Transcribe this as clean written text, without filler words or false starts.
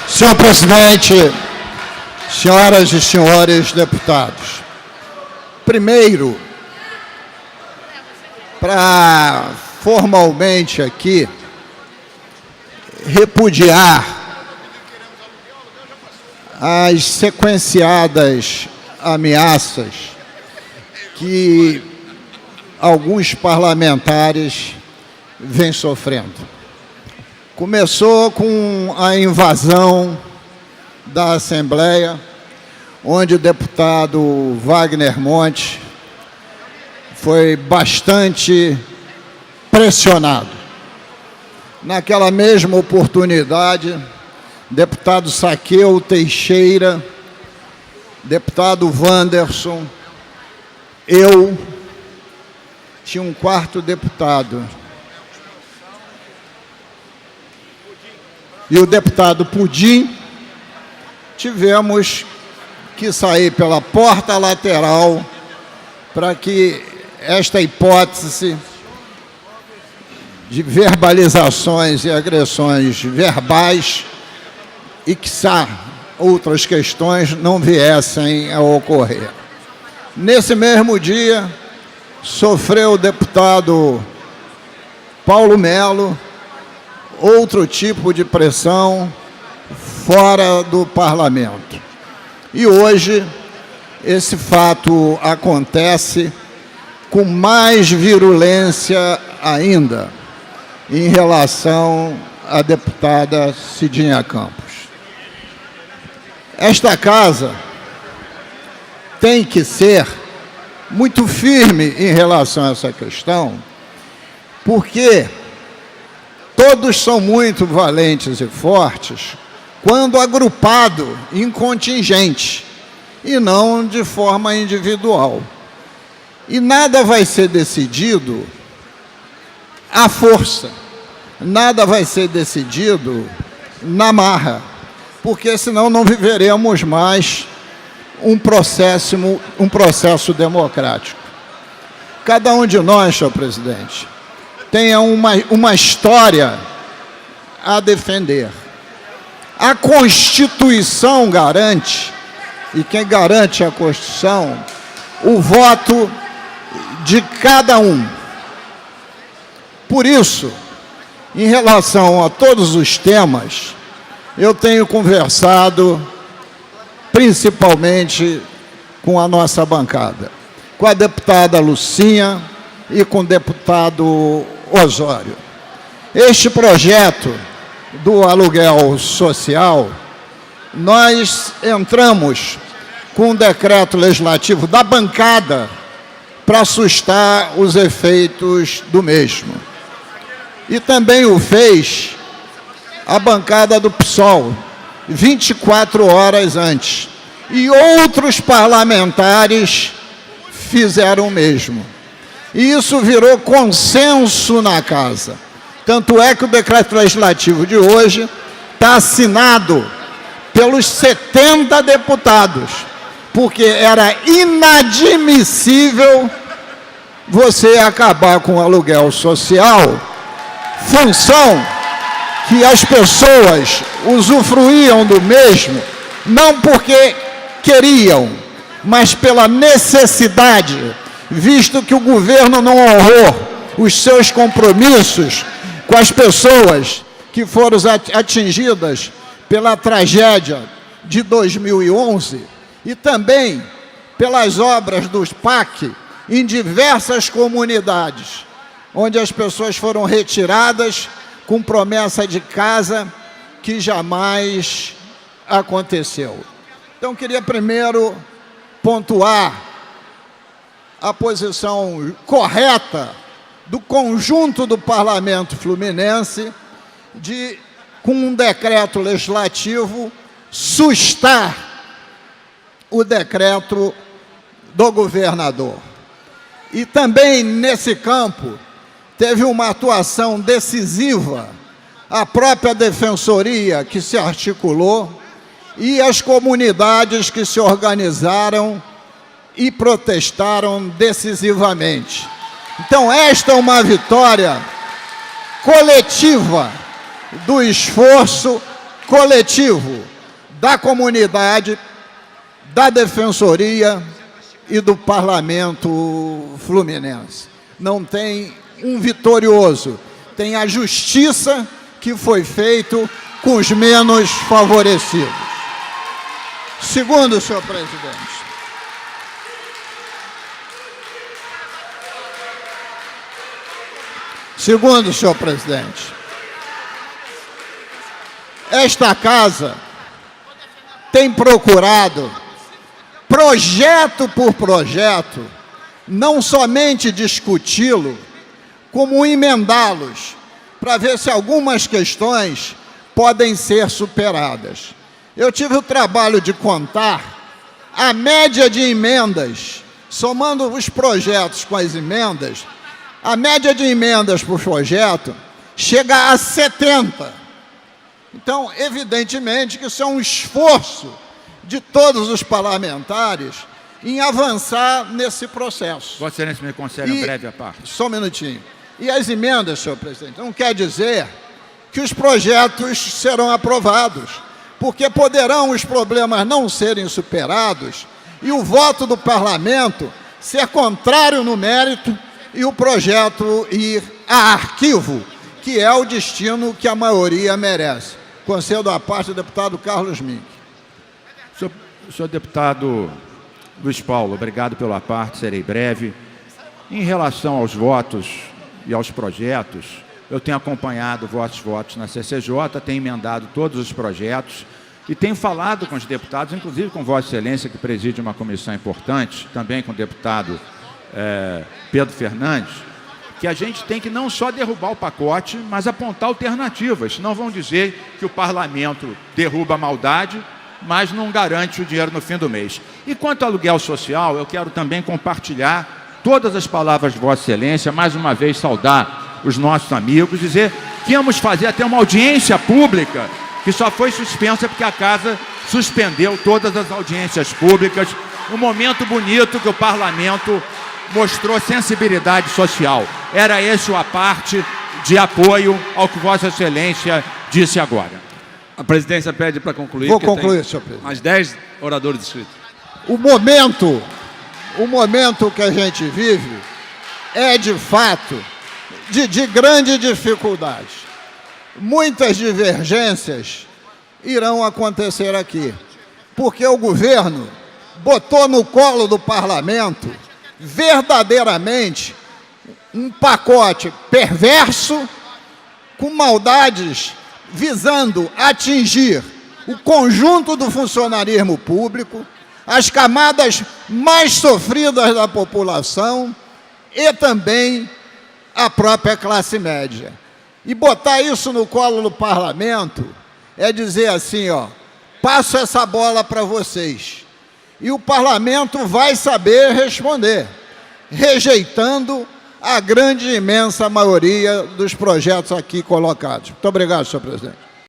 Senhor presidente, senhoras e senhores deputados, primeiro, para formalmente aqui repudiar as sequenciadas ameaças que alguns parlamentares vêm sofrendo. Começou com a invasão da Assembleia, onde o deputado Wagner Monte foi bastante pressionado. Naquela mesma oportunidade, deputado Saqueu Teixeira, deputado Wanderson, eu, tinha um quarto deputado, e o deputado Pudim, tivemos que sair pela porta lateral para que esta hipótese de verbalizações e agressões verbais e, quiçá, outras questões não viessem a ocorrer. Nesse mesmo dia, sofreu o deputado Paulo Melo outro tipo de pressão fora do parlamento. E hoje, esse fato acontece com mais virulência ainda em relação à deputada Cidinha Campos. Esta casa tem que ser muito firme em relação a essa questão, porque todos são muito valentes e fortes quando agrupado em contingente e não de forma individual. E nada vai ser decidido à força, nada vai ser decidido na marra, porque senão não viveremos mais um processo democrático. Cada um de nós, senhor presidente, tenha uma história a defender. A Constituição garante, e quem garante a Constituição, o voto de cada um. Por isso, em relação a todos os temas, eu tenho conversado principalmente com a nossa bancada, com a deputada Lucinha e com o deputado Osório. Este projeto do aluguel social, nós entramos com um decreto legislativo da bancada para assustar os efeitos do mesmo. E também o fez a bancada do PSOL, 24 horas antes. E outros parlamentares fizeram o mesmo. E isso virou consenso na casa. Tanto é que o decreto legislativo de hoje está assinado pelos 70 deputados, porque era inadmissível você acabar com o aluguel social, função que as pessoas usufruíam do mesmo, não porque queriam, mas pela necessidade, visto que o governo não honrou os seus compromissos com as pessoas que foram atingidas pela tragédia de 2011 e também pelas obras dos PAC em diversas comunidades, onde as pessoas foram retiradas com promessa de casa que jamais aconteceu. Então, queria primeiro pontuar a posição correta do conjunto do parlamento fluminense de, com um decreto legislativo, sustar o decreto do governador. E também, nesse campo, teve uma atuação decisiva a própria Defensoria, que se articulou, e as comunidades que se organizaram e protestaram decisivamente. Então, esta é uma vitória coletiva do esforço coletivo da comunidade, da Defensoria e do Parlamento Fluminense. Não tem um vitorioso, tem a justiça que foi feito com os menos favorecidos. Segundo, senhor presidente, esta casa tem procurado, projeto por projeto, não somente discuti-lo, como emendá-los, para ver se algumas questões podem ser superadas. Eu tive o trabalho de contar a média de emendas, somando os projetos com as emendas, a média de emendas por projeto chega a 70. Então, evidentemente que isso é um esforço de todos os parlamentares em avançar nesse processo. Vossa Excelência me concede uma breve à parte. Só um minutinho. E as emendas, senhor presidente, não quer dizer que os projetos serão aprovados, porque poderão os problemas não serem superados e o voto do parlamento ser contrário no mérito e o projeto ir a arquivo, que é o destino que a maioria merece. Concedo a parte do deputado Carlos Mink. Senhor deputado Luiz Paulo, obrigado pela parte, serei breve. Em relação aos votos e aos projetos, eu tenho acompanhado vossos votos na CCJ, tenho emendado todos os projetos e tenho falado com os deputados, inclusive com Vossa Excelência, que preside uma comissão importante, também com o deputado Pedro Fernandes, que a gente tem que não só derrubar o pacote, mas apontar alternativas, senão vão dizer que o parlamento derruba a maldade, mas não garante o dinheiro no fim do mês. E quanto ao aluguel social, eu quero também compartilhar todas as palavras de Vossa Excelência, mais uma vez saudar os nossos amigos, dizer que íamos fazer até uma audiência pública, que só foi suspensa porque a Casa suspendeu todas as audiências públicas, um momento bonito que o parlamento mostrou sensibilidade social. Era esse a parte de apoio ao que Vossa Excelência disse agora. A presidência pede para concluir. Vou concluir, senhor presidente. Mais 10 oradores inscritos. O momento que a gente vive é, de fato, de grande dificuldade. Muitas divergências irão acontecer aqui, porque o governo botou no colo do parlamento verdadeiramente um pacote perverso, com maldades visando atingir o conjunto do funcionarismo público, as camadas mais sofridas da população e também a própria classe média. E botar isso no colo do parlamento é dizer assim, ó, passo essa bola para vocês. E o parlamento vai saber responder, rejeitando a grande e imensa maioria dos projetos aqui colocados. Muito obrigado, senhor presidente.